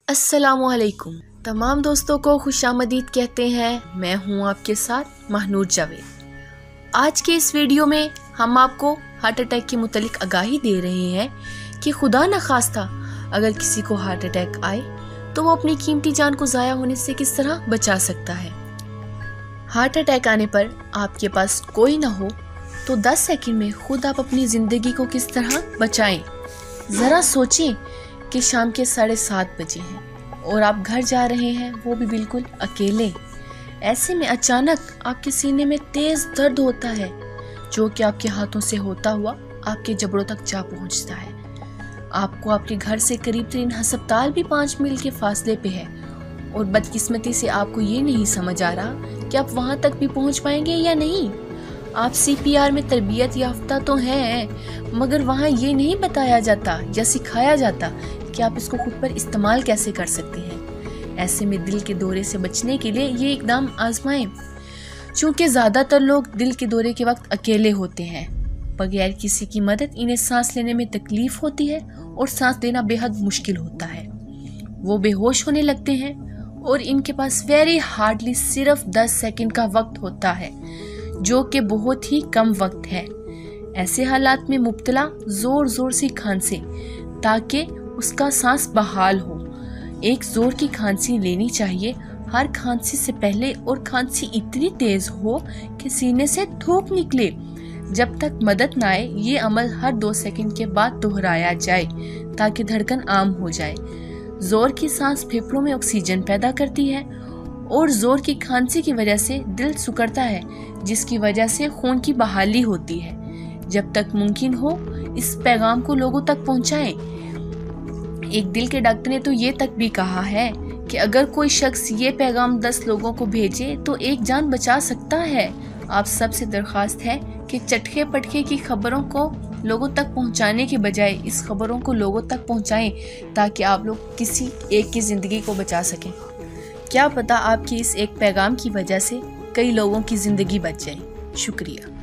अस्सलामुअलैकुम। तमाम दोस्तों को खुशामदीद कहते हैं। मैं हूं आपके साथ महनूर जावेद। आज के इस वीडियो में हम आपको हार्ट अटैक के मुतालिक आगाही दे रहे हैं कि खुदा न खास्ता अगर किसी को हार्ट अटैक आए तो वो अपनी कीमती जान को ज़ाया होने से किस तरह बचा सकता है। हार्ट अटैक आने पर आपके पास कोई ना हो तो 10 सेकंड में खुद आप अपनी ज़िंदगी को किस तरह बचाएं। ज़रा सोचें कि शाम के 7:30 बजे हैं और आप घर जा रहे हैं, वो भी बिल्कुल अकेले। ऐसे में अचानक आपके सीने में तेज दर्द होता है जो कि आपके हाथों से होता हुआ आपके जबड़ों तक जा पहुंचता है। आपको आपके घर से करीब तरीन अस्पताल भी 5 मील के फासले पे है और बदकिस्मती से आपको ये नहीं समझ आ रहा कि आप वहां तक भी पहुंच पाएंगे या नहीं। आप CPR में तरबियत याफ्ता तो हैं, मगर वहाँ ये नहीं बताया जाता या सिखाया जाता कि आप इसको खुद पर इस्तेमाल कैसे कर सकते हैं। ऐसे में दिल के दौरे से बचने के लिए ये इकदाम आजमाएं। चूँकि ज़्यादातर लोग दिल के दौरे के वक्त अकेले होते हैं, बगैर किसी की मदद इन्हें सांस लेने में तकलीफ होती है और सांस देना बेहद मुश्किल होता है। वो बेहोश होने लगते हैं और इनके पास वेरी हार्डली सिर्फ 10 सेकंड का वक्त होता है, जो कि बहुत ही कम वक्त है। ऐसे हालात में मुब्तला जोर जोर से खांसे ताकि उसका सांस बहाल हो। एक जोर की खांसी लेनी चाहिए हर खांसी से पहले और खांसी इतनी तेज हो कि सीने से थूक निकले। जब तक मदद न आए ये अमल हर 2 सेकंड के बाद दोहराया जाए ताकि धड़कन आम हो जाए। जोर की सांस फेफड़ों में ऑक्सीजन पैदा करती है और जोर की खांसी की वजह से दिल सिकुड़ता है, जिसकी वजह से खून की बहाली होती है। जब तक मुमकिन हो इस पैगाम को लोगों तक पहुंचाएं। एक दिल के डॉक्टर ने तो ये तक भी कहा है कि अगर कोई शख्स ये पैगाम 10 लोगों को भेजे तो एक जान बचा सकता है। आप सबसे दरख्वास्त है कि चटखे पटखे की खबरों को लोगों तक पहुंचाने के बजाय इस खबरों को लोगों तक पहुंचाएं ताकि आप लोग किसी एक की ज़िंदगी को बचा सकें। क्या पता आपकी इस एक पैगाम की वजह से कई लोगों की ज़िंदगी बच जाए। शुक्रिया।